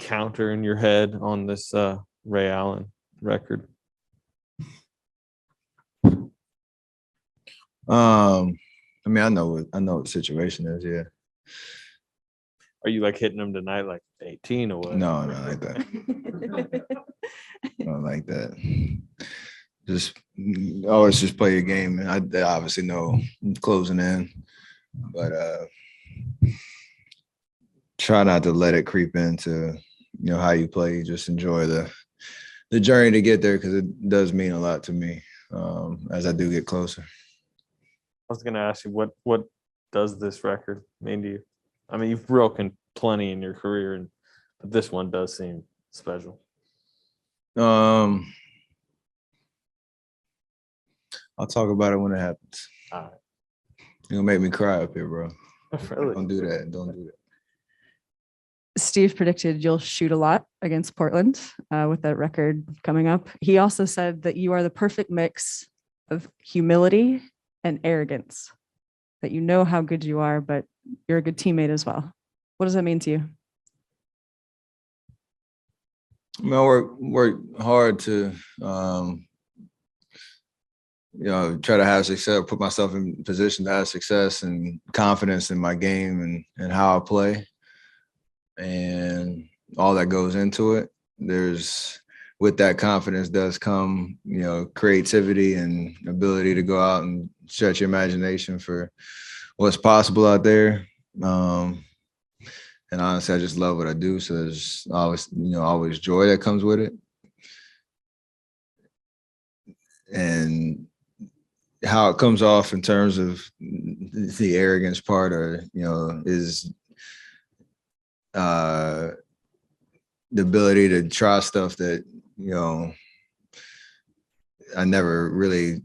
counter in your head on this Ray Allen record? I mean, I know what the situation is. Yeah. Are you like hitting them tonight like 18 or what? No, not like that. Not like that. Just always just play your game. And I obviously know I'm closing in, but try not to let it creep into how you play. Just enjoy the journey to get there, because it does mean a lot to me as I do get closer. I was gonna ask you what does this record mean to you? I mean, you've broken plenty in your career, but this one does seem special. I'll talk about it when it happens. All right. You're gonna make me cry up here, bro. Really? Don't do that. Don't do that. Steve predicted you'll shoot a lot against Portland with that record coming up. He also said that you are the perfect mix of humility and arrogance, that you know how good you are, but you're a good teammate as well. What does that mean to you? I mean, I work hard to try to have success, put myself in position to have success and confidence in my game and how I play, and all that goes into it. With that confidence does come, creativity and ability to go out and stretch your imagination for what's possible out there. And honestly, I just love what I do. So there's always joy that comes with it. And how it comes off in terms of the arrogance part, is the ability to try stuff that, I never really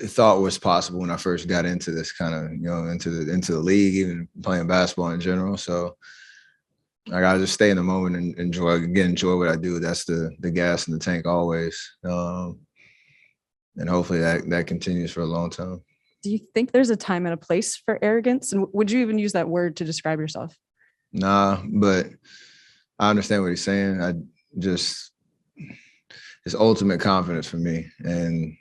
thought was possible when I first got into this kind of, into the league, even playing basketball in general. So I gotta just stay in the moment and enjoy what I do. That's the gas in the tank always. And hopefully that continues for a long time. Do you think there's a time and a place for arrogance? And would you even use that word to describe yourself? Nah, but I understand what he's saying. It's ultimate confidence for me. And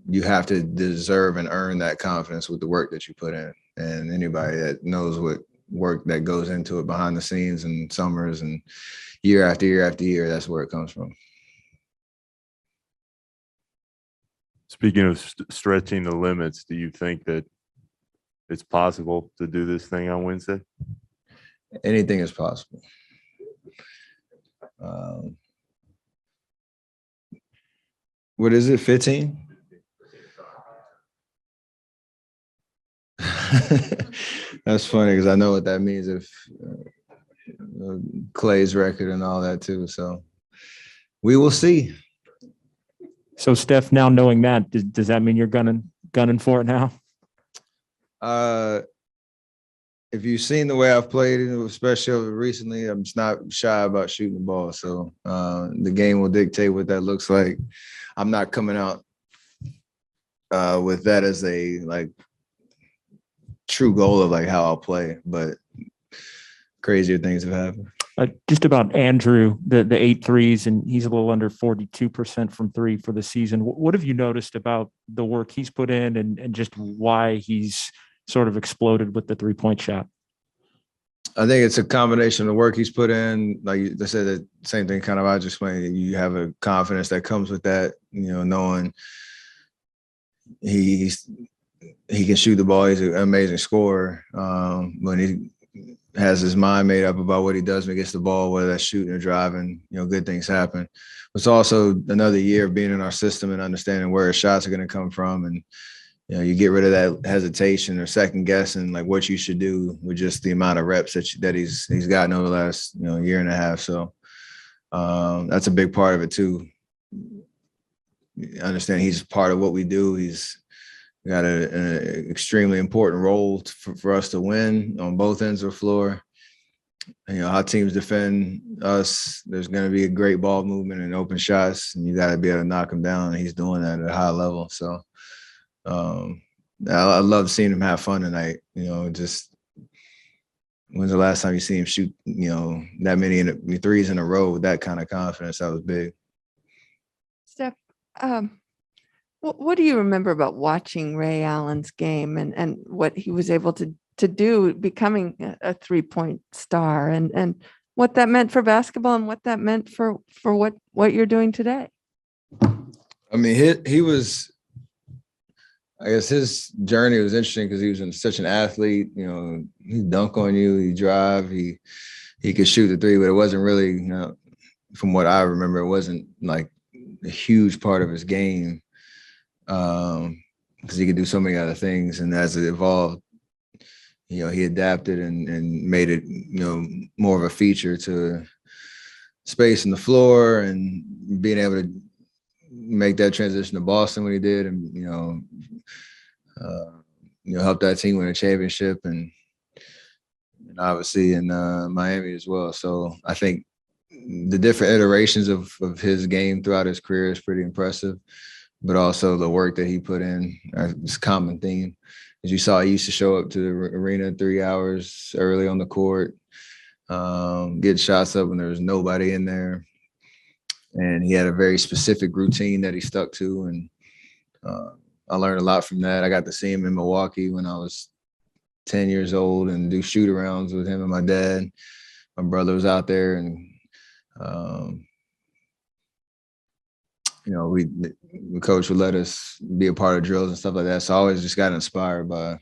you have to deserve and earn that confidence with the work that you put in. And anybody that knows what work that goes into it behind the scenes and summers and year after year after year, that's where it comes from. Speaking of stretching the limits, do you think that it's possible to do this thing on Wednesday? Anything is possible. What is it, 15? That's funny because I know what that means if Clay's record and all that too. So we will see. So Steph, now knowing that, does that mean you're gunning for it now? If you've seen the way I've played, especially recently, I'm just not shy about shooting the ball. So the game will dictate what that looks like. I'm not coming out with that as a true goal of how I'll play, but crazier things have happened. Just about Andrew, the 8 threes, and he's a little under 42% from three for the season. What have you noticed about the work he's put in and just why he's sort of exploded with the 3-point shot? I think it's a combination of the work he's put in. Like I said, the same thing kind of I just explained. You have a confidence that comes with that, knowing he can shoot the ball. He's an amazing scorer. When he has his mind made up about what he does when he gets the ball, whether that's shooting or driving, good things happen. It's also another year of being in our system and understanding where his shots are going to come from. And, you get rid of that hesitation or second guessing, what you should do with just the amount of reps that he's gotten over the last, year and a half. So that's a big part of it too. I understand he's part of what we do. He's got an extremely important role for us to win on both ends of the floor. How teams defend us, there's going to be a great ball movement and open shots, and you got to be able to knock them down. And he's doing that at a high level. So I love seeing him have fun tonight. Just when's the last time you see him shoot, that many threes in a row with that kind of confidence? That was big. Steph, what do you remember about watching Ray Allen's game and what he was able to do, becoming a 3-point star, and what that meant for basketball and what that meant for what you're doing today? I mean, he was, I guess his journey was interesting because he was such an athlete. He dunk on you, he drive, he could shoot the three, but it wasn't really, from what I remember, it wasn't like a huge part of his game, because he could do so many other things. And as it evolved, he adapted and made it, more of a feature to space in the floor and being able to make that transition to Boston when he did, and help that team win a championship, and obviously in Miami as well. So I think the different iterations of his game throughout his career is pretty impressive, but also the work that he put in is a common theme. As you saw, he used to show up to the arena 3 hours early on the court, get shots up when there was nobody in there. And he had a very specific routine that he stuck to. And I learned a lot from that. I got to see him in Milwaukee when I was 10 years old and do shoot arounds with him and my dad. My brother was out there, and the coach would let us be a part of drills and stuff like that. So I always just got inspired by,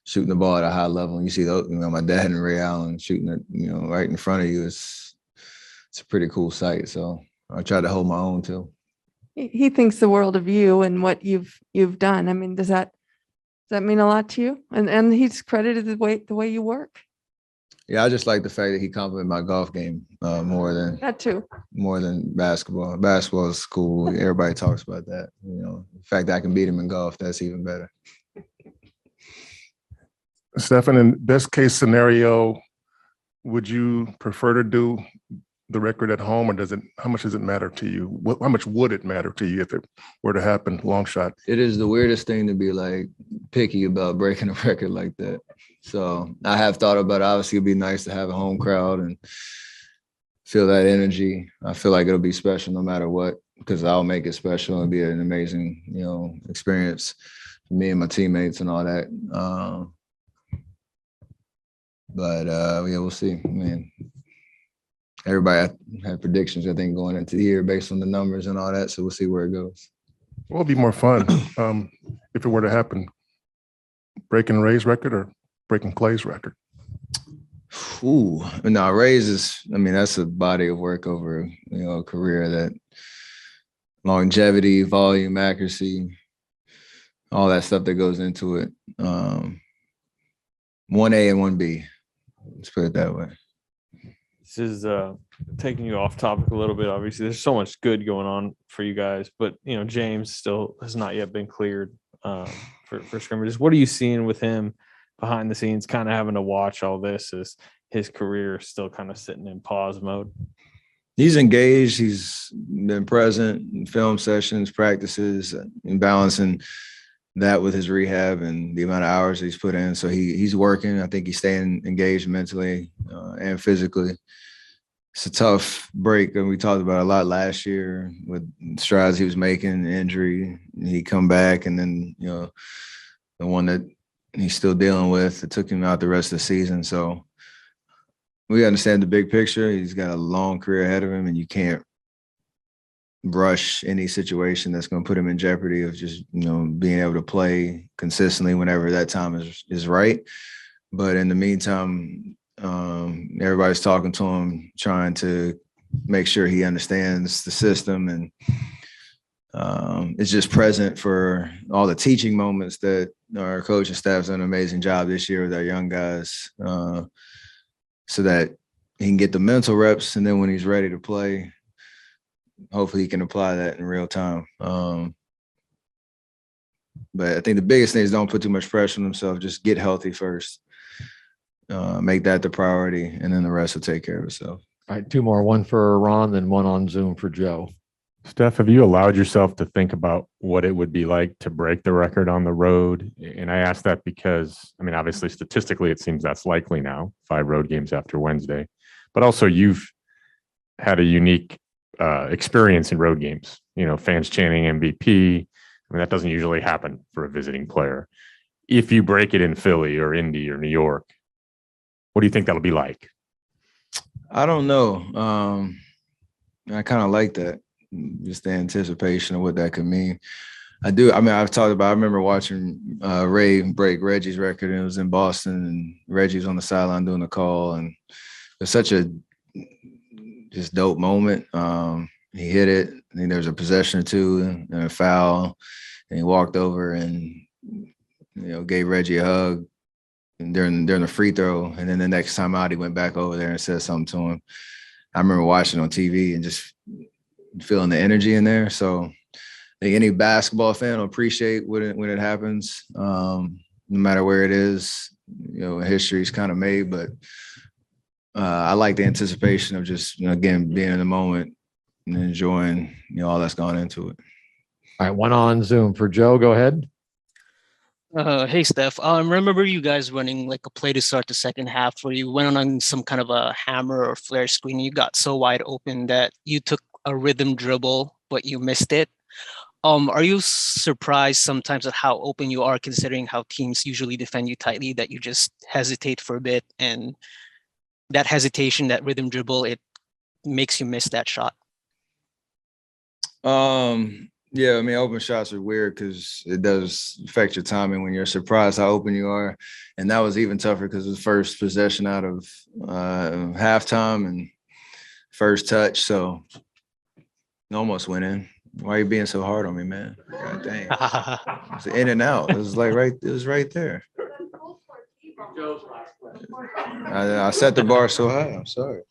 shooting the ball at a high level. And you see those, my dad and Ray Allen shooting it, right in front of you. It's a pretty cool sight. So I tried to hold my own too. He thinks the world of you and what you've done. I mean, does that mean a lot to you? And he's credited the way you work. Yeah, I just like the fact that he complimented my golf game more than basketball. Basketball is cool. Everybody talks about that. The fact that I can beat him in golf, that's even better. Stephen, in best case scenario, would you prefer to do the record at home, or how much does it matter to you? How much would it matter to you if it were to happen? Long shot. It is the weirdest thing to be like picky about breaking a record like that. So I have thought about it. Obviously, it'd be nice to have a home crowd and feel that energy. I feel like it'll be special no matter what, because I'll make it special. It'll be an amazing, experience for me and my teammates and all that. But we'll see. I mean, everybody had predictions, I think, going into the year based on the numbers and all that. So we'll see where it goes. What would be more fun if it were to happen? Breaking Ray's record or breaking Clay's record? Ooh, no, Ray's that's a body of work over, a career, that longevity, volume, accuracy, all that stuff that goes into it. 1A and 1B. Let's put it that way. This is taking you off topic a little bit. Obviously, there's so much good going on for you guys, but James still has not yet been cleared for scrimmages. What are you seeing with him behind the scenes, kind of having to watch all this as his career is still kind of sitting in pause mode? He's engaged. He's been present in film sessions, practices, and balancing that with his rehab and the amount of hours he's put in. So he's working. I think he's staying engaged mentally and physically. It's a tough break, and we talked about it a lot last year with strides he was making, injury. He come back, and then the one that he's still dealing with, it took him out the rest of the season. So we understand the big picture. He's got a long career ahead of him, and you can't brush any situation that's going to put him in jeopardy of just being able to play consistently whenever that time is right. But in the meantime, everybody's talking to him, trying to make sure he understands the system, and is just present for all the teaching moments that our coaching staff's done an amazing job this year with our young guys, so that he can get the mental reps, and then when he's ready to play, hopefully he can apply that in real time. But I think the biggest thing is don't put too much pressure on himself. Just get healthy first. Make that the priority, and then the rest will take care of itself. All right, two more, one for Ron, then one on Zoom for Joe. Steph, have you allowed yourself to think about what it would be like to break the record on the road? And I ask that because, I mean, obviously, statistically, it seems that's likely now, 5 road games after Wednesday. But also, you've had a unique experience in road games. You know, fans chanting MVP. I mean, that doesn't usually happen for a visiting player. If you break it in Philly or Indy or New York, what do you think that'll be like? I don't know. I kind of like that, just the anticipation of what that could mean. I do. I mean, I remember watching Ray break Reggie's record, and it was in Boston, and Reggie was on the sideline doing the call, and it's such a just dope moment. He hit it. I think there was a possession or two and a foul, and he walked over and gave Reggie a hug during the free throw, and then the next time out, he went back over there and said something to him. I remember watching on TV and just feeling the energy in there. So I think any basketball fan will appreciate when it happens, no matter where it is. History is kind of made, but I like the anticipation of just again being in the moment and enjoying all that's gone into it. All right, one on Zoom for Joe. Go ahead. Hey Steph, remember you guys running like a play to start the second half where you went on some kind of a hammer or flare screen and you got so wide open that you took a rhythm dribble, but you missed it. Are you surprised sometimes at how open you are considering how teams usually defend you tightly, that you just hesitate for a bit, and that hesitation, that rhythm dribble, it makes you miss that shot? Yeah, I mean, open shots are weird because it does affect your timing when you're surprised how open you are. And that was even tougher because it was first possession out of halftime and first touch. So it almost went in. Why are you being so hard on me, man? God dang. It's in and out. It was right there. I set the bar so high. I'm sorry.